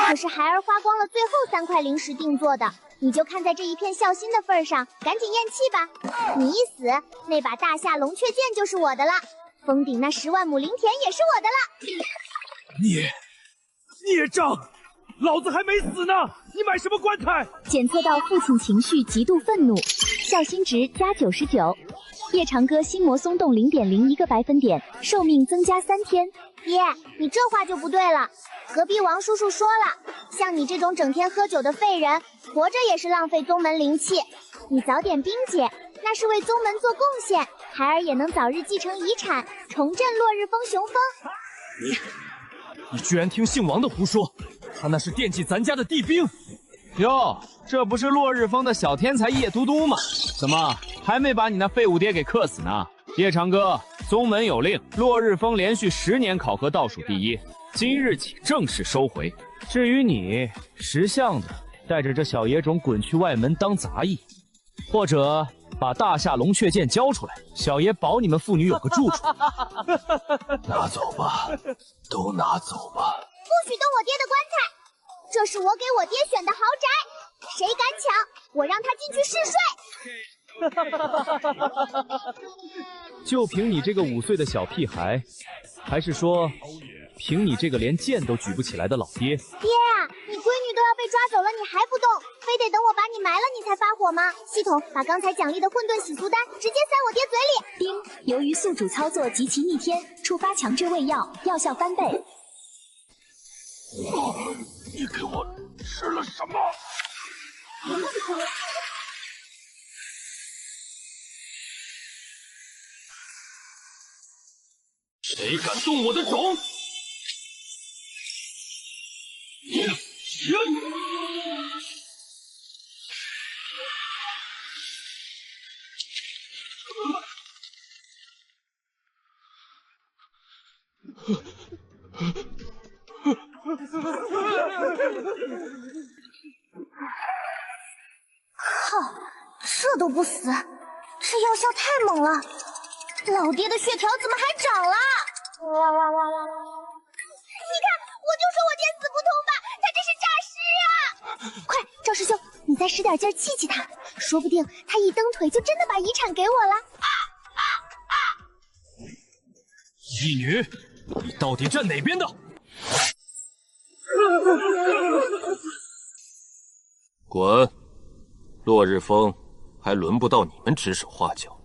可是孩儿花光了最后3块零食定做的，你就看在这一片孝心的份上，赶紧咽气吧。你一死，那把大夏龙雀剑就是我的了，封顶那10万亩林田也是我的了。孽障！老子还没死呢，你买什么棺材？检测到父亲情绪极度愤怒，孝心值加99，夜长歌心魔松动0.01个百分点，寿命增加3天。爹，你这话就不对了。隔壁王叔叔说了，像你这种整天喝酒的废人，活着也是浪费宗门灵气。你早点冰解，那是为宗门做贡献，孩儿也能早日继承遗产，重振落日峰雄风。你居然听姓王的胡说，他那是惦记咱家的地兵。哟，这不是落日峰的小天才叶嘟嘟吗？怎么还没把你那废物爹给克死呢？叶长歌，宗门有令，落日峰连续10年考核倒数第1，今日起正式收回。至于你，识相的带着这小野种滚去外门当杂役，或者把大夏龙雀剑交出来，小爷保你们父女有个住处。拿走吧，都拿走吧。不许动我爹的棺材，这是我给我爹选的豪宅，谁敢抢，我让他进去试睡。就凭你这个5岁的小屁孩，还是说凭你这个连剑都举不起来的老爹？爹啊，你闺女都要被抓走了，你还不动，非得等我把你埋了你才发火吗？系统把刚才奖励的混沌洗足丹直接塞我爹嘴里。叮，由于宿主操作极其逆天，触发强制喂药，药效翻倍。你给我吃了什么？谁敢动我的种？靠，这都不死，这药效太猛了！老爹的血条怎么还涨了？你看，我就说我爹死不通吧，他这是诈尸啊！快，赵师兄，你再使点劲气气他，说不定他一蹬腿就真的把遗产给我了。义女，你到底站哪边的？滚！落日峰还轮不到你们指手画脚。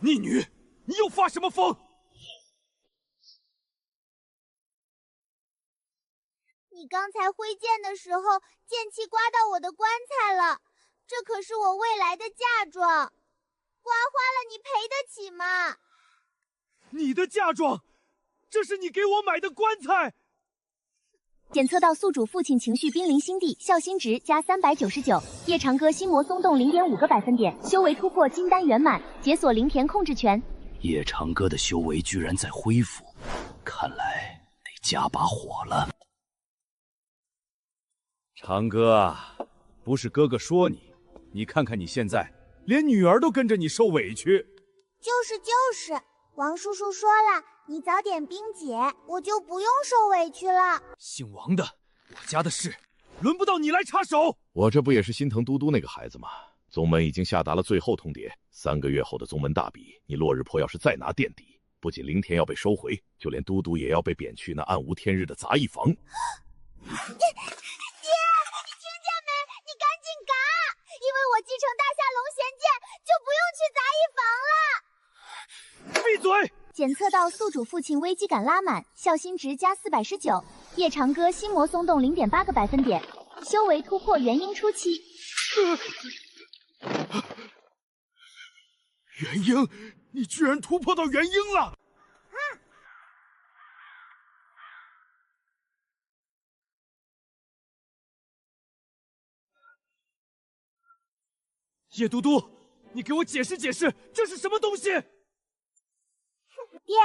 逆女，你又发什么疯？你刚才挥剑的时候，剑气刮到我的棺材了，这可是我未来的嫁妆，刮花了你赔得起吗？你的嫁妆？这是你给我买的棺材。检测到宿主父亲情绪濒临心地，孝心值加399，夜长歌心魔松动0.5个百分点，修为突破金丹圆满，解锁灵田控制权。夜长歌的修为居然在恢复，看来得加把火了。长歌啊，不是哥哥说你，你看看你现在，连女儿都跟着你受委屈。就是，王叔叔说了，你早点冰解，我就不用受委屈了。姓王的，我家的事轮不到你来插手。我这不也是心疼嘟嘟那个孩子吗？宗门已经下达了最后通牒，3个月后的宗门大比，你落日坡要是再拿垫底，不仅灵田要被收回，就连嘟嘟也要被贬去那暗无天日的杂役房。爹，你听见没？你赶紧嘎，因为我继承大夏龙玄剑，就不用去杂役房了。闭嘴！检测到宿主父亲危机感拉满，孝心值加419，夜长歌心魔松动0.8个百分点，修为突破元婴初期。元婴，你居然突破到元婴了！叶嘟嘟，你给我解释解释，这是什么东西？爹，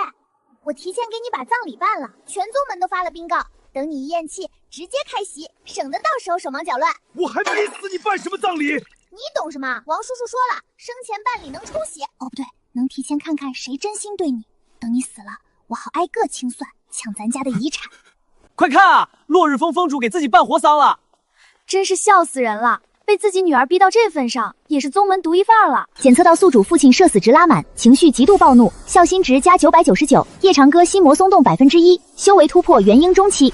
我提前给你把葬礼办了，全宗门都发了冰告，等你一咽气，直接开席，省得到时候手忙脚乱。我还没死，你办什么葬礼？你懂什么？王叔叔说了，生前办理能出血。哦，不对，能提前看看谁真心对你。等你死了，我好挨个清算，抢咱家的遗产。快看啊，落日峰峰主给自己办活丧了，真是笑死人了！被自己女儿逼到这份上，也是宗门独一份儿了。检测到宿主父亲社死值拉满，情绪极度暴怒，孝心值加999，夜长歌心魔松动1%，修为突破元婴中期。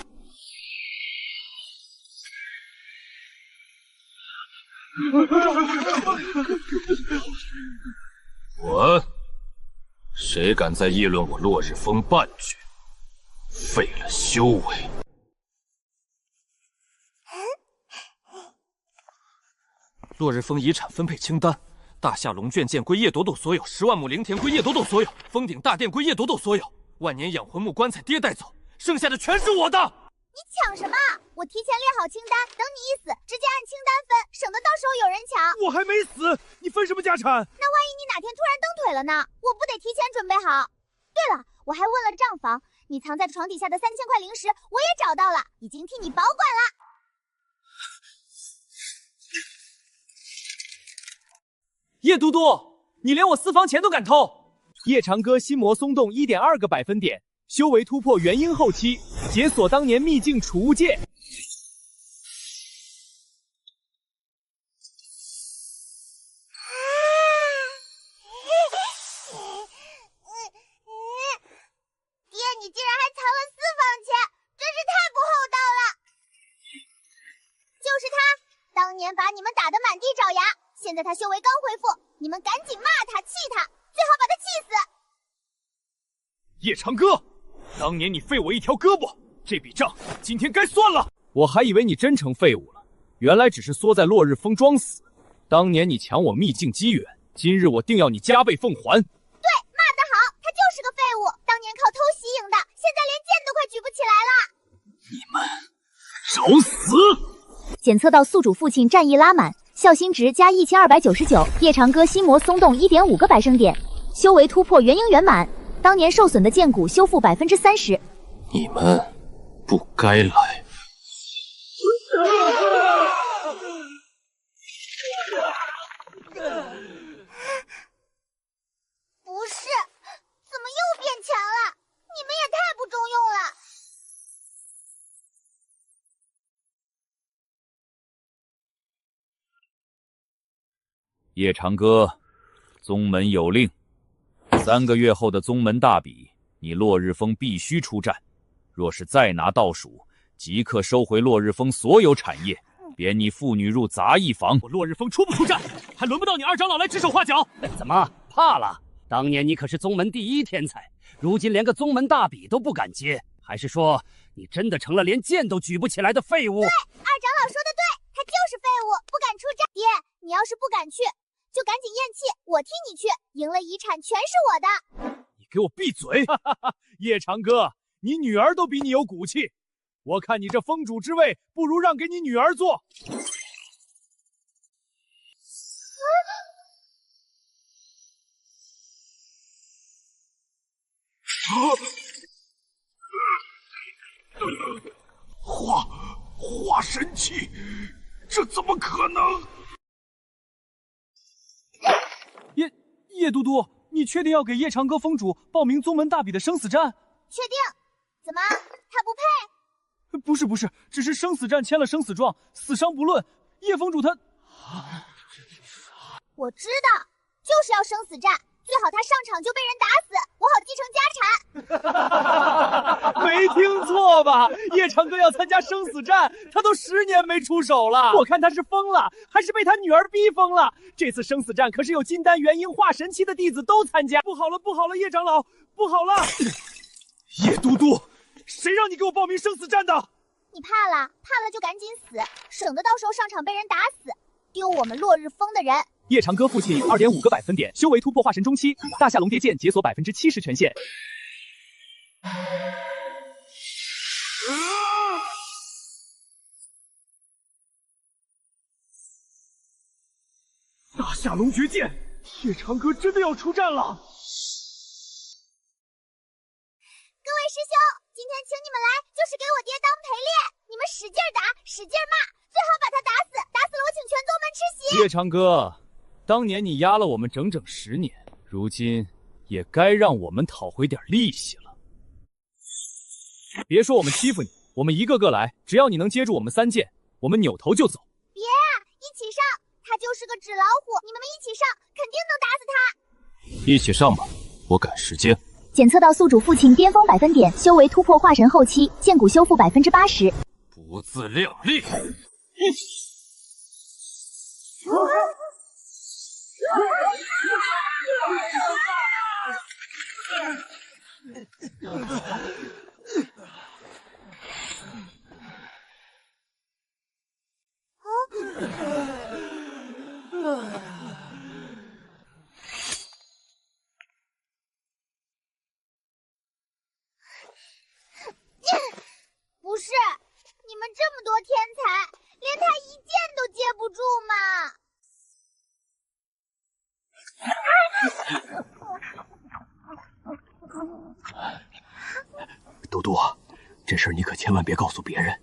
谁敢再议论我落日峰半句，废了修为！落日峰遗产分配清单：大夏龙卷剑归叶朵朵所有，10万亩灵田归叶朵朵所有，峰顶大殿归叶朵朵所有，万年养魂木棺材爹带走，剩下的全是我的。你抢什么？我提前列好清单，等你一死，直接按清单分，省得到时候有人抢。我还没死，你分什么家产？那万一你哪天突然蹬腿了呢？我不得提前准备好？对了，我还问了账房，你藏在床底下的3000块灵石我也找到了，已经替你保管了。叶都督，你连我私房钱都敢偷！夜长歌心魔松动1.2个百分点，修为突破元婴后期，解锁当年秘境储物戒。爹，你竟然还藏了私房钱，真是太不厚道了！就是他，当年把你们打得满地找牙，现在他修为刚恢复，你们赶紧骂他、气他，最好把他气死！叶长歌，当年你废我一条胳膊，这笔账今天该算了。我还以为你真成废物了，原来只是缩在落日峰装死。当年你抢我秘境机缘，今日我定要你加倍奉还。对，骂得好，他就是个废物，当年靠偷袭赢的，现在连剑都快举不起来了。找死！检测到宿主父亲战意拉满，孝心值加1299，夜长歌心魔松动1.5个百生点，修为突破元婴圆满，当年受损的剑骨修复30%。你们不该来。不是，怎么又变强了？你们也太不中用了。叶长歌，宗门有令，3个月后的宗门大比，你落日峰必须出战。若是再拿倒数，即刻收回落日峰所有产业，贬你父女入杂役房。我落日峰出不出战，还轮不到你二长老来指手画脚。怎么怕了？当年你可是宗门第一天才，如今连个宗门大比都不敢接，还是说你真的成了连剑都举不起来的废物？对，二长老说的对，他就是废物，不敢出战。爹，你要是不敢去，就赶紧咽气，我替你去，赢了遗产全是我的。你给我闭嘴！叶长歌，你女儿都比你有骨气，我看你这峰主之位，不如让给你女儿做。化神器，这怎么可能？叶都督，你确定要给叶长歌峰主报名宗门大比的生死战？确定？怎么，他不配？不是，只是生死战签了生死状，死伤不论。叶峰主他……我知道，就是要生死战，最好他上场就被人打死，我好继承家产。没听错吧？叶长歌要参加生死战，他都10年没出手了。我看他是疯了，还是被他女儿逼疯了？这次生死战可是有金丹元婴化神期的弟子都参加。不好了，叶长老，不好了！叶都督，谁让你给我报名生死战的？你怕了就赶紧死，省得到时候上场被人打死，丢我们落日峰的人。叶长歌父亲2.5个百分点，修为突破化神中期，大夏龙蝶剑解锁70%权限。大夏龙绝剑，叶长歌真的要出战了！各位师兄，今天请你们来就是给我爹当陪练，你们使劲打，使劲骂，最好把他打死，打死了我请全宗门吃席。叶长歌，当年你压了我们整整10年，如今也该让我们讨回点利息了。别说我们欺负你，我们一个个来，只要你能接住我们3剑，我们扭头就走。别啊，一起上！他就是个纸老虎，你们一起上，肯定能打死他。一起上吧，我赶时间。检测到宿主父亲巅峰百分点，修为突破化神后期，剑骨修复80%。不自量力！不是，你们这么多天才，连他一剑都接不住吗？嘟嘟，这事儿你可千万别告诉别人，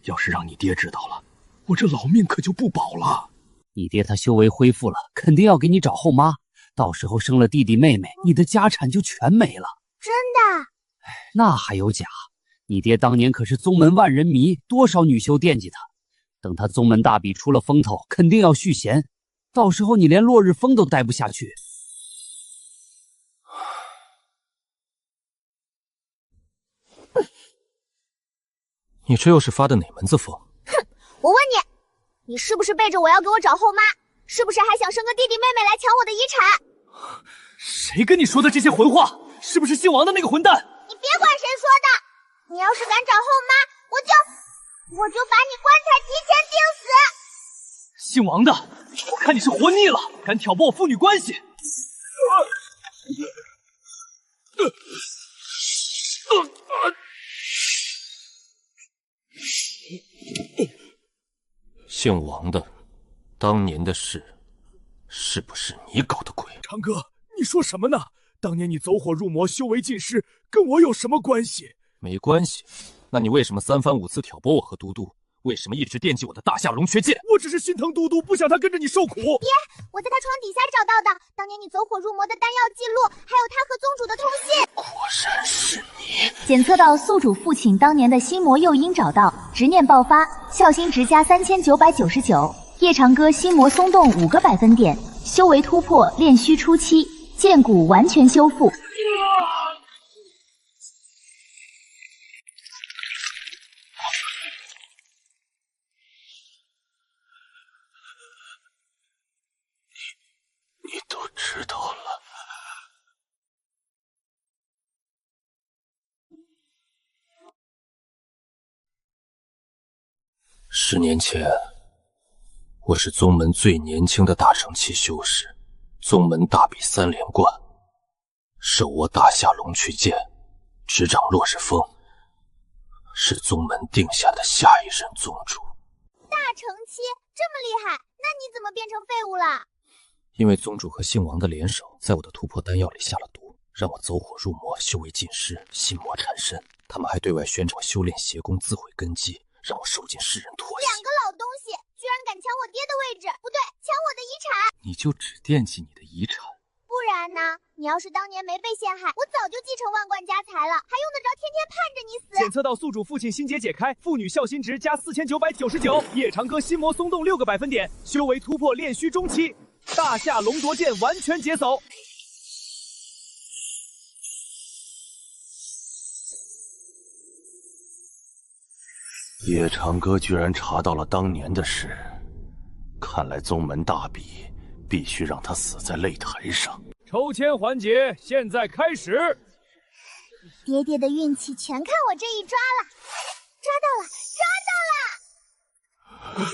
要是让你爹知道了，我这老命可就不保了。你爹他修为恢复了，肯定要给你找后妈，到时候生了弟弟妹妹，你的家产就全没了。真的？那还有假？你爹当年可是宗门万人迷，多少女修惦记他。等他宗门大比出了风头，肯定要续弦，到时候你连落日风都待不下去。你这又是发的哪门子疯？哼！我问你，你是不是背着我要给我找后妈？是不是还想生个弟弟妹妹来抢我的遗产？谁跟你说的这些混话？是不是姓王的那个混蛋？你别管谁说的，你要是敢找后妈，我就把你棺材提前钉死。姓王的，我看你是活腻了，敢挑拨我父女关系。姓王的，当年的事，是不是你搞的鬼？长哥，你说什么呢？当年你走火入魔，修为尽失，跟我有什么关系？没关系。那你为什么3番5次挑拨我和嘟嘟？为什么一直惦记我的大夏龙雀剑？我只是心疼嘟嘟，不想他跟着你受苦。爹，我在他床底下找到的，当年你走火入魔的丹药记录，还有他和宗主的通信。果然是你！检测到宿主父亲当年的心魔诱因找到，执念爆发，孝心值加3999。夜长歌心魔松动5个百分点，修为突破炼虚初期，剑骨完全修复。你都知道了。10年前，我是宗门最年轻的大成期修士，宗门大比3连冠，手握大夏龙躯剑，执掌落日风，是宗门定下的下一任宗主。大成期这么厉害，那你怎么变成废物了？因为宗主和姓王的联手，在我的突破丹药里下了毒，让我走火入魔，修为尽失，心魔缠身。他们还对外宣称修炼邪功自毁根基，让我受尽世人唾弃。2个老东西居然敢抢我爹的位置，不对，抢我的遗产！你就只惦记你的遗产？不然呢？你要是当年没被陷害，我早就继承万贯家财了，还用得着天天盼着你死？检测到宿主父亲心结解开，父女孝心值加4999，夜长歌心魔松动6个百分点，修为突破炼虚中期，大夏龙夺剑完全解走。夜长歌居然查到了当年的事，看来宗门大比必须让他死在擂台上。抽签环节现在开始。爹爹的运气全看我这一抓了，抓到了！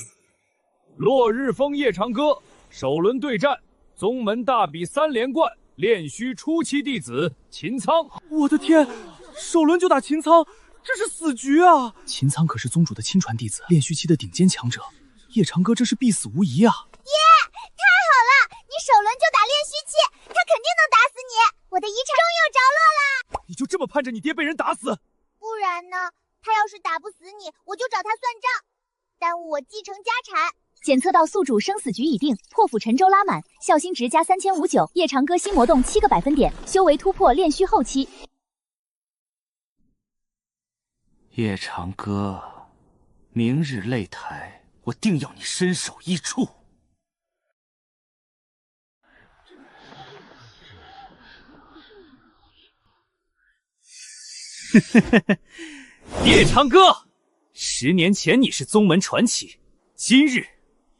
落日风夜长歌首轮对战，宗门大比3连冠，炼虚初期弟子秦苍。我的天，首轮就打秦苍，这是死局啊！秦苍可是宗主的亲传弟子，炼虚期的顶尖强者，夜长歌这是必死无疑啊！爹，太好了，你首轮就打炼虚期，他肯定能打死你，我的遗产终有着落啦！你就这么盼着你爹被人打死？不然呢？他要是打不死你，我就找他算账，耽误我继承家产，检测到宿主生死局已定，破釜沉舟拉满，孝心值加3500，夜长歌心魔动7个百分点，修为突破炼虚后期。夜长歌，明日擂台，我定要你身首异处。夜长歌，10年前你是宗门传奇，今日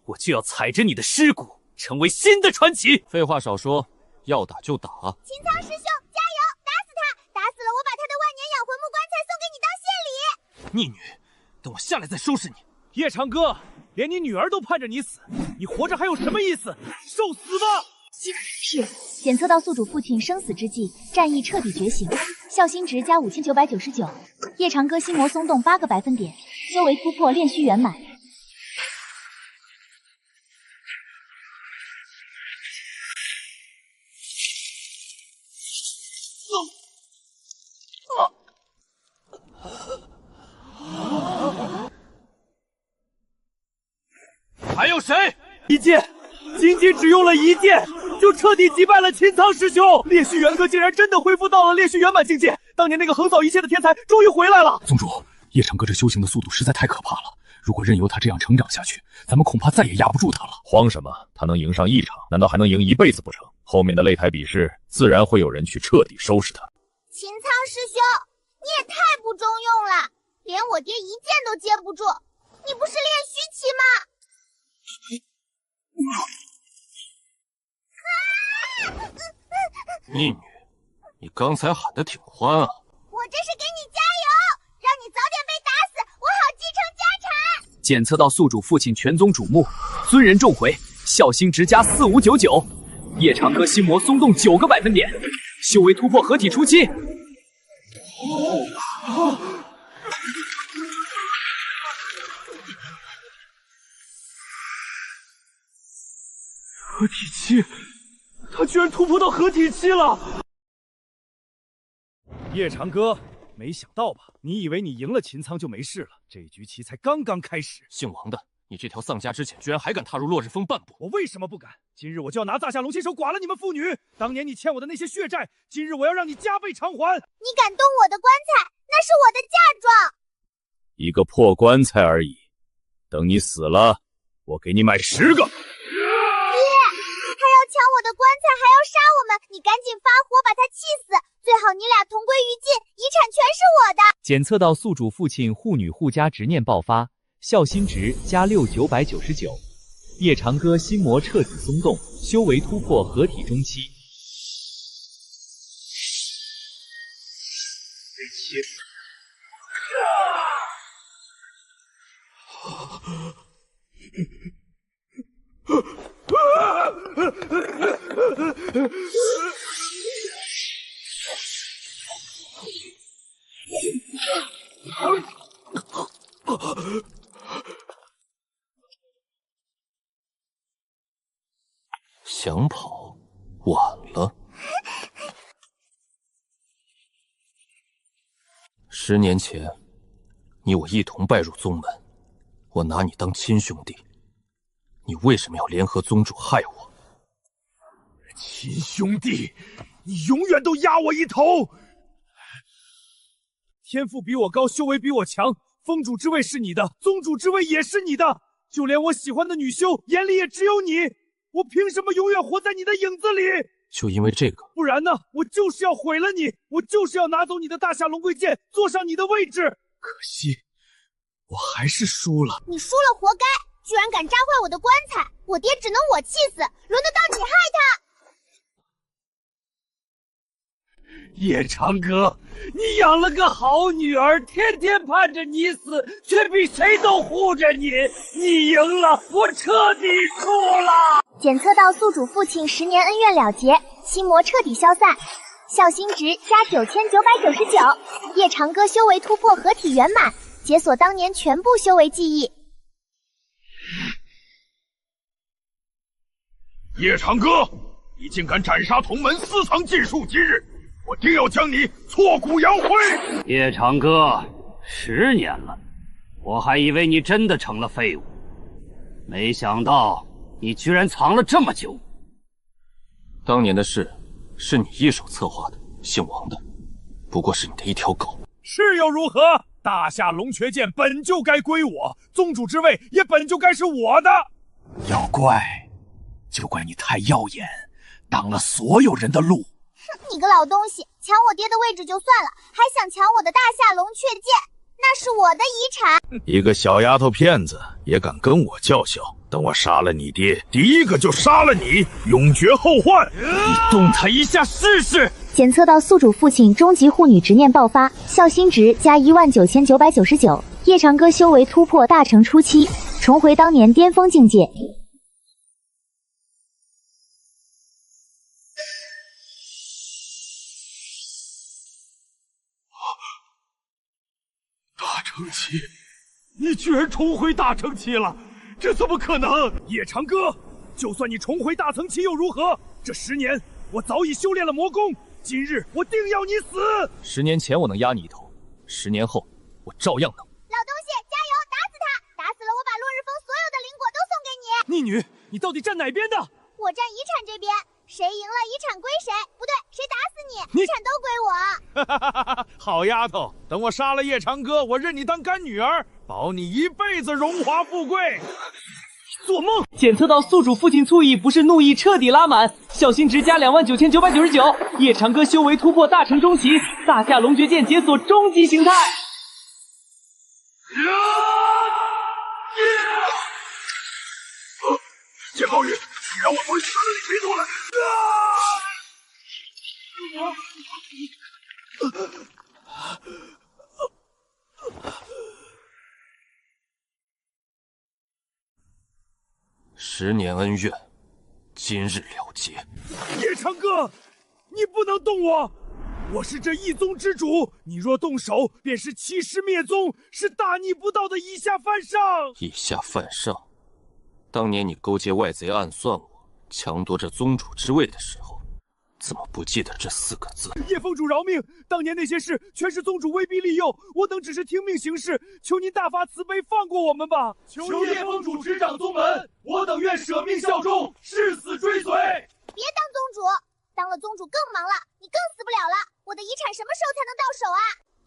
我就要踩着你的尸骨，成为新的传奇。废话少说，要打就打。秦苍师兄，加油，打死他！打死了，我把他的万年养魂木棺材送给你当献礼。逆女，等我下来再收拾你。夜长歌，连你女儿都盼着你死，你活着还有什么意思？受死吧！是，检测到宿主父亲生死之际，战意彻底觉醒，孝心值加5999，夜长歌心魔松动8个百分点，修为突破炼虚圆满。还有谁？一剑，仅仅只用了一剑，就彻底击败了秦苍师兄。烈虚元歌竟然真的恢复到了烈虚圆满境界，当年那个横扫一切的天才终于回来了。宗主，叶长歌这修行的速度实在太可怕了，如果任由他这样成长下去，咱们恐怕再也压不住他了。慌什么？他能赢上一场，难道还能赢一辈子不成？后面的擂台比试，自然会有人去彻底收拾他。秦苍师兄，你也太不中用了，连我爹一剑都接不住，你不是练虚期吗？逆女，你刚才喊得挺欢啊！我这是给你加油，让你早点被打死，我好继承家产。检测到宿主父亲全宗瞩目，尊人重回，孝心值加4599，夜长歌心魔松动9个百分点，修为突破合体初期。合体期，他居然突破到合体期了！夜长歌，没想到吧？你以为你赢了秦苍就没事了？这局棋才刚刚开始。姓王的，你这条丧家之犬居然还敢踏入落日峰半步！我为什么不敢？今日我就要拿大夏龙亲手剐了你们父女！当年你欠我的那些血债，今日我要让你加倍偿还！你敢动我的棺材，那是我的嫁妆。一个破棺材而已，等你死了，我给你买10个。抢我的棺材还要杀我们，你赶紧发火把他气死，最好你俩同归于尽，遗产全是我的。检测到宿主父亲护女护家执念爆发，孝心值加6999，夜长歌心魔彻底松动，修为突破合体中期。被切死！想跑，晚了。10年前，你我一同拜入宗门，我拿你当亲兄弟，你为什么要联合宗主害我？亲兄弟，你永远都压我一头！天赋比我高，修为比我强，封主之位是你的，宗主之位也是你的，就连我喜欢的女修眼里也只有你，我凭什么永远活在你的影子里？就因为这个？不然呢？我就是要毁了你，我就是要拿走你的大夏龙贵剑，坐上你的位置。可惜，我还是输了。你输了活该，居然敢扎坏我的棺材，我爹只能我气死，轮得到你害他？夜长歌，你养了个好女儿，天天盼着你死，却比谁都护着你。你赢了，我彻底输了。检测到宿主父亲10年恩怨了结，心魔彻底消散，孝心值加9999，夜长歌修为突破合体圆满，解锁当年全部修为记忆。夜长歌，你竟敢斩杀同门私藏禁术，今日我定要将你挫骨扬灰！夜长歌，10年了，我还以为你真的成了废物，没想到你居然藏了这么久。当年的事是你一手策划的，姓王的不过是你的一条狗。是又如何？大夏龙雀剑本就该归我，宗主之位也本就该是我的。要怪，就怪你太耀眼，挡了所有人的路。你个老东西，抢我爹的位置就算了，还想抢我的大夏龙雀剑，那是我的遗产。一个小丫头片子也敢跟我叫嚣？等我杀了你爹，第一个就杀了你，永绝后患！你动他一下试试！检测到宿主父亲终极护女执念爆发，孝心值加19999，夜长歌修为突破大成初期，重回当年巅峰境界。大成期，你居然重回大成期了，这怎么可能？夜长歌，就算你重回大成期又如何？这10年我早已修炼了魔功，今日我定要你死！10年前我能压你一头，10年后我照样能。老东西，加油，打死他！打死了我把落日峰所有的灵果都送给你。逆女，你到底站哪边的？我站遗产这边，谁赢了遗产归谁，不对，谁打死你，遗产都归我。好丫头，等我杀了夜长歌，我认你当干女儿，保你一辈子荣华富贵。做梦！检测到宿主父亲醋意不是怒意彻底拉满，孝心值加29999，夜长歌修为突破大成中期，大夏龙诀剑解锁终极形态。叶浩宇，你让我不会杀了你赔出来！10年恩怨，今日了结。夜长歌，你不能动我！我是这一宗之主，你若动手，便是欺师灭宗，是大逆不道的以下犯上。以下犯上？当年你勾结外贼暗算我，强夺这宗主之位的时候，怎么不记得这4个字？叶峰主饶命！当年那些事全是宗主威逼利诱，我等只是听命行事，求您大发慈悲，放过我们吧！求叶峰主执掌宗门，我等愿舍命效忠，誓死追随。别当宗主，当了宗主更忙了，你更死不了了。我的遗产什么时候才能到手啊？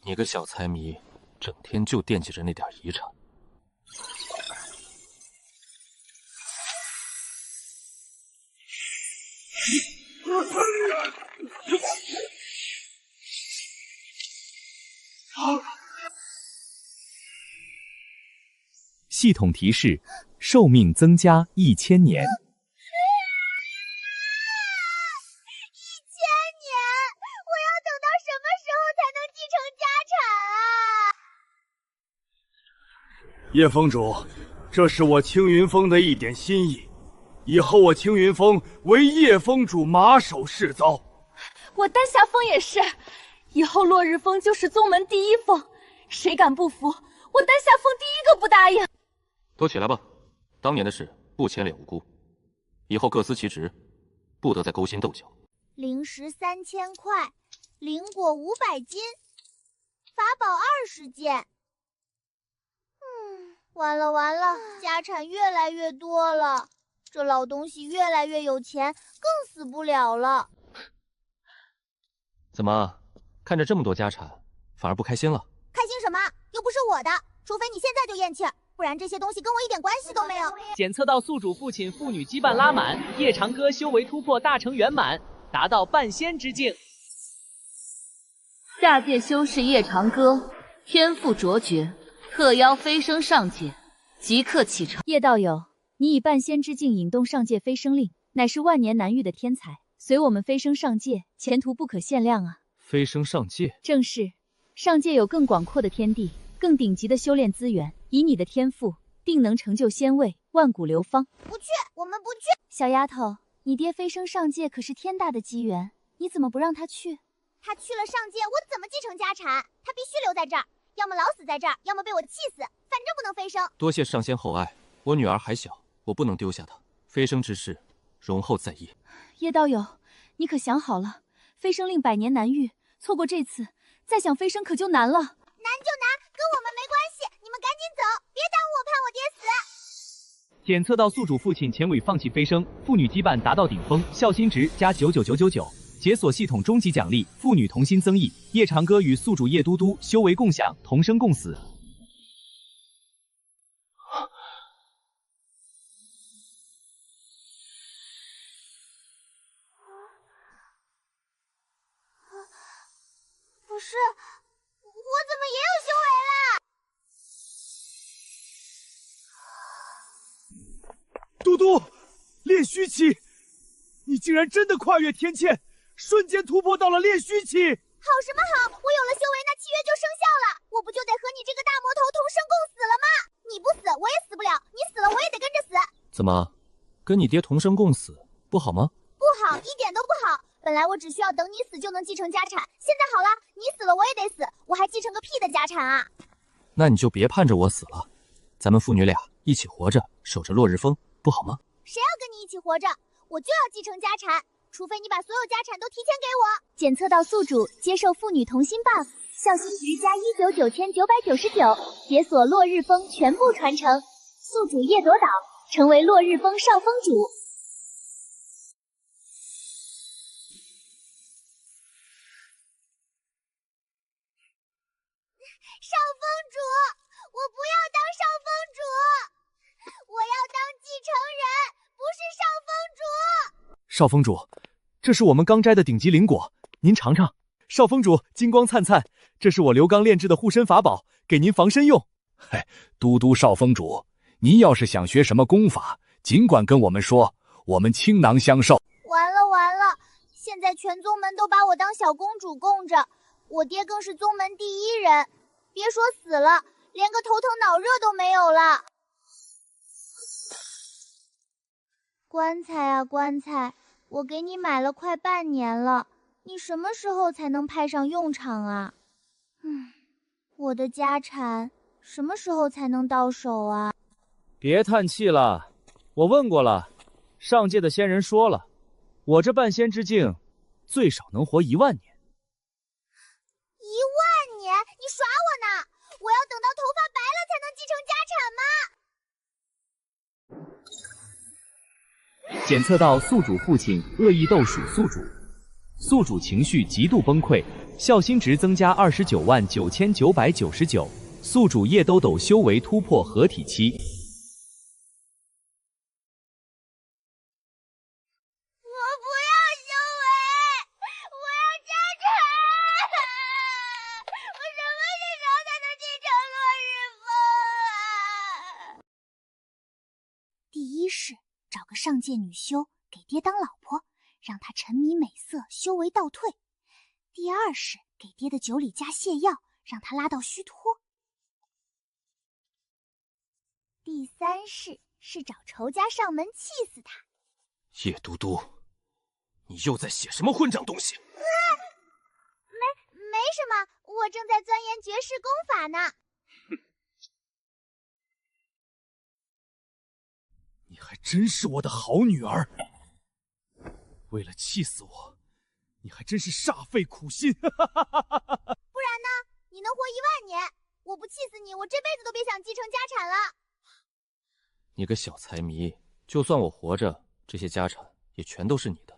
你个小财迷，整天就惦记着那点遗产。系统提示：寿命增加1000年。1000年，我要等到什么时候才能继承家产啊？叶峰主，这是我青云峰的一点心意，以后我青云峰为叶峰主马首是瞻。我丹霞峰也是，以后落日峰就是宗门第一峰，谁敢不服，我丹霞峰第一个不答应。都起来吧，当年的事不牵连无辜，以后各司其职，不得再勾心斗角。灵石3000块，灵果500斤，法宝20件。完了完了，家产越来越多了，这老东西越来越有钱，更死不了了。怎么，看着这么多家产，反而不开心了？开心什么？又不是我的，除非你现在就咽气儿，不然这些东西跟我一点关系都没有。检测到宿主父亲父女羁绊拉满，夜长歌修为突破大成圆满，达到半仙之境。下界修士夜长歌，天赋卓绝，特邀飞升上界，即刻启程。叶道友，你以半仙之境引动上界飞升令，乃是万年难遇的天才，随我们飞升上界，前途不可限量啊！飞升上界？正是，上界有更广阔的天地，更顶级的修炼资源，以你的天赋，定能成就仙位，万古流芳。不去，我们不去。小丫头，你爹飞升上界可是天大的机缘，你怎么不让他去？他去了上界，我怎么继承家产？他必须留在这儿，要么老死在这儿，要么被我气死，反正不能飞升。多谢上仙厚爱，我女儿还小，我不能丢下她。飞升之事，容后再议。叶道友，你可想好了？飞升令百年难遇，错过这次，再想飞升可就难了。难就难，跟我们没关系，你们赶紧走，别耽误我盼我爹死。检测到宿主父亲前尾放弃飞升，父女羁绊达到顶峰，孝心值加99999。解锁系统终极奖励，父女同心增益。夜长歌与宿主叶嘟嘟修为共享，同生共死。不是，我怎么也有修为了？嘟嘟，炼虚期，你竟然真的跨越天堑，瞬间突破到了炼虚期！好什么好？我有了修为，那契约就生效了，我不就得和你这个大魔头同生共死了吗？你不死，我也死不了；你死了，我也得跟着死。怎么，跟你爹同生共死不好吗？不好，一点都不好。本来我只需要等你死就能继承家产，现在好了，你死了我也得死，我还继承个屁的家产啊！那你就别盼着我死了，咱们父女俩一起活着，守着落日峰，不好吗？谁要跟你一起活着？我就要继承家产，除非你把所有家产都提前给我。检测到宿主接受父女同心 buff， 孝心值加199,999，解锁落日峰全部传承。宿主叶朵岛成为落日峰少峰主。少峰主，我不要当少峰主，我要当继承人，不是少峰主。少峰主，这是我们刚摘的顶级灵果，您尝尝。少峰主，金光灿灿，这是我刘刚炼制的护身法宝，给您防身用。嘿，嘟嘟少峰主，您要是想学什么功法，尽管跟我们说，我们倾囊相授。完了完了，现在全宗门都把我当小公主供着，我爹更是宗门第一人。别说死了，连个头疼脑热都没有了。棺材啊棺材，我给你买了快半年了，你什么时候才能派上用场啊？我的家产什么时候才能到手啊？别叹气了，我问过了，上界的仙人说了，我这半仙之境最少能活1万年。1万年？你耍我呢？我要等到头发白了才能继承家产吗？检测到宿主父亲恶意斗鼠宿主，宿主情绪极度崩溃，孝心值增加299999，宿主叶兜兜修为突破合体期。找个上界女修给爹当老婆，让他沉迷美色，修为倒退。第二是给爹的酒里加泻药，让他拉到虚脱。第三是找仇家上门气死他。叶嘟嘟，你又在写什么混账东西？没什么，我正在钻研绝世功法呢。你还真是我的好女儿，为了气死我，你还真是煞费苦心。不然呢？你能活1万年，我不气死你，我这辈子都别想继承家产了。你个小财迷，就算我活着，这些家产也全都是你的，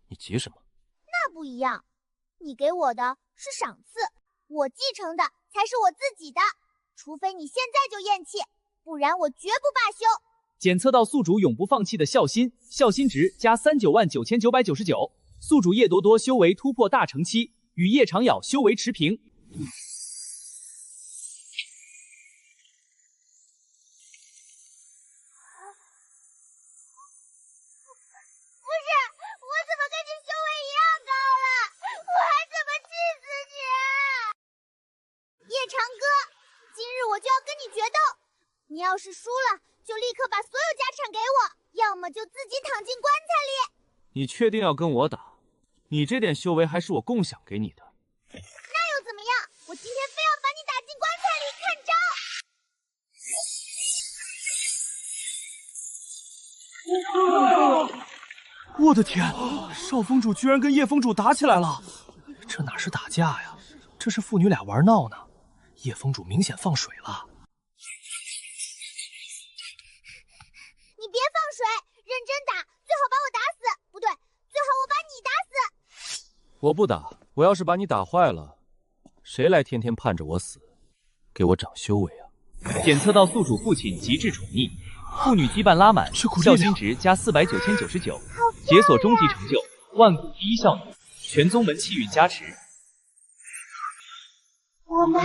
你急什么？那不一样，你给我的是赏赐，我继承的才是我自己的。除非你现在就咽气，不然我绝不罢休。检测到宿主永不放弃的孝心，孝心值加399999，宿主叶多多修为突破大成期，与叶长咬修为持平。不是，我怎么跟你修为一样高了？我还怎么气死你啊？叶长歌，今日我就要跟你决斗，你要是输了，就立刻把所有家产给我，要么就自己躺进棺材里。你确定要跟我打？你这点修为还是我共享给你的。那又怎么样？我今天非要把你打进棺材里，看招！我的天，少峰主居然跟叶峰主打起来了！这哪是打架呀，这是父女俩玩闹呢。叶峰主明显放水了。你认真打，最好把我打死，不对，最好我把你打死。我不打，我要是把你打坏了，谁来天天盼着我死？给我长修为啊！检测到宿主父亲极致宠溺，父女羁绊拉满，孝心值加400、9099，解锁终极成就万古第一孝女，全宗门气运加持。我们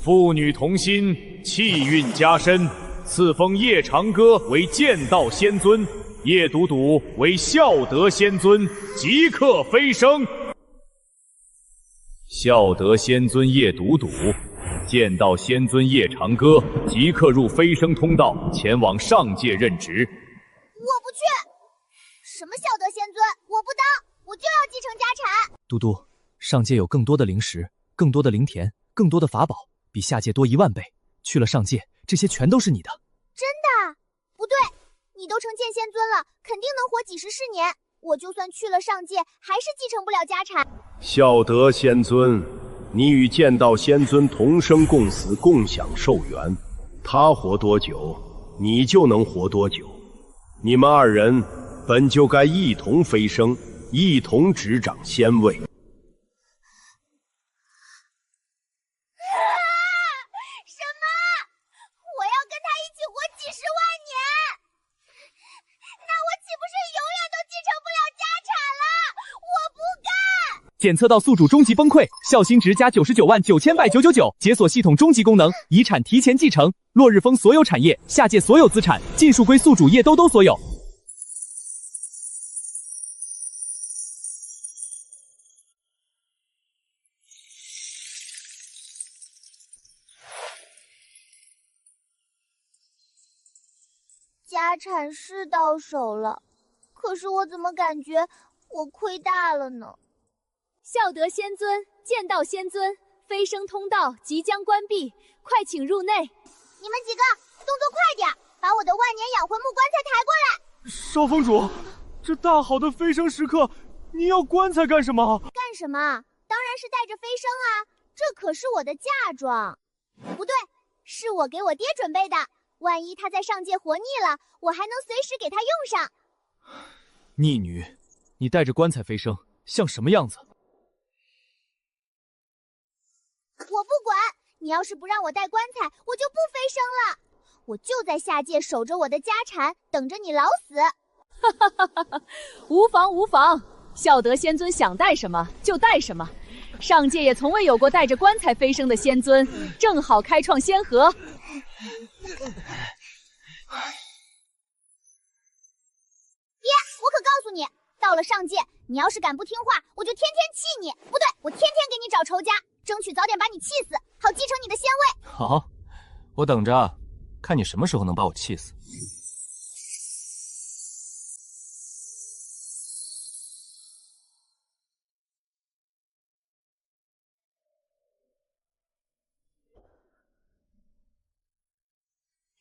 父女同心，气运加深，赐封叶长歌为剑道仙尊，叶笃笃为孝德仙尊，即刻飞升。孝德仙尊叶笃笃，剑道仙尊叶长歌即刻入飞升通道，前往上界任职。我不去。什么孝德仙尊，我不当，我就要继承家产。嘟嘟，上界有更多的灵石，更多的灵田，更多的法宝，比下界多10000倍。去了上界，这些全都是你的。真的？不对，你都成剑仙尊了，肯定能活几十世年。我就算去了上界，还是继承不了家产。孝德仙尊，你与剑道仙尊同生共死，共享寿元。他活多久，你就能活多久。你们二人本就该一同飞升，一同执掌仙位。什么？我要跟他一起活几十万年？那我岂不是永远都继承不了家产了？我不干！检测到宿主终极崩溃，孝心值加999999，解锁系统终极功能，遗产提前继承，落日风所有产业、下界所有资产尽数归宿主叶兜兜所有。家产是到手了，可是我怎么感觉我亏大了呢？孝德仙尊、剑道仙尊，飞升通道即将关闭，快请入内。你们几个动作快点，把我的万年养魂木棺材抬过来。少峰主，这大好的飞升时刻，你要棺材干什么？干什么？当然是带着飞升啊！这可是我的嫁妆。不对，是我给我爹准备的。万一他在上界活腻了，我还能随时给他用上。逆女，你带着棺材飞升，像什么样子？我不管，你要是不让我带棺材，我就不飞升了。我就在下界守着我的家产，等着你老死。哈哈哈哈！无妨无妨，孝德仙尊想带什么就带什么。上界也从未有过带着棺材飞升的仙尊，正好开创先河。爹，我可告诉你，到了上界，你要是敢不听话，我就天天气你。不对，我天天给你找仇家，争取早点把你气死，好继承你的仙位。好，我等着，看你什么时候能把我气死。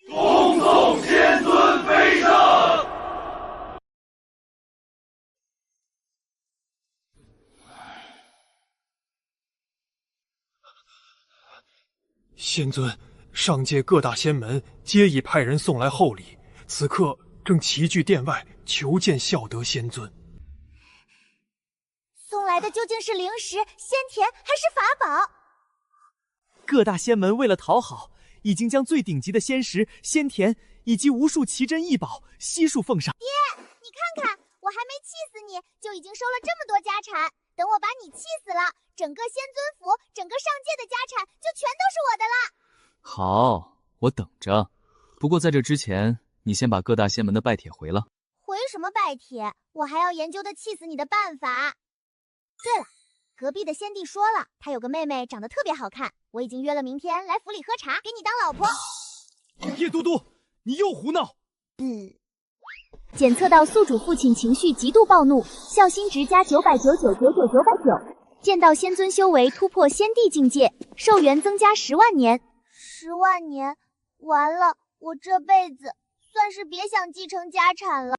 恭送仙尊飞升。仙尊，上界各大仙门皆已派人送来厚礼，此刻正齐聚殿外求见孝德仙尊。送来的究竟是灵石、仙田还是法宝？各大仙门为了讨好，已经将最顶级的仙石、仙田以及无数奇珍异宝悉数奉上。爹，你看看，我还没气死你，就已经收了这么多家产。等我把你气死了，整个仙尊府、整个上界的家产就全都是我的了。好，我等着。不过在这之前，你先把各大仙门的拜帖回了。回什么拜帖？我还要研究的气死你的办法。对了，隔壁的仙帝说了，他有个妹妹长得特别好看，我已经约了明天来府里喝茶，给你当老婆。叶都督，你又胡闹！检测到宿主父亲情绪极度暴怒，孝心值加999999999，见到仙尊修为突破仙帝境界，寿元增加10万年。10万年，完了，我这辈子算是别想继承家产了。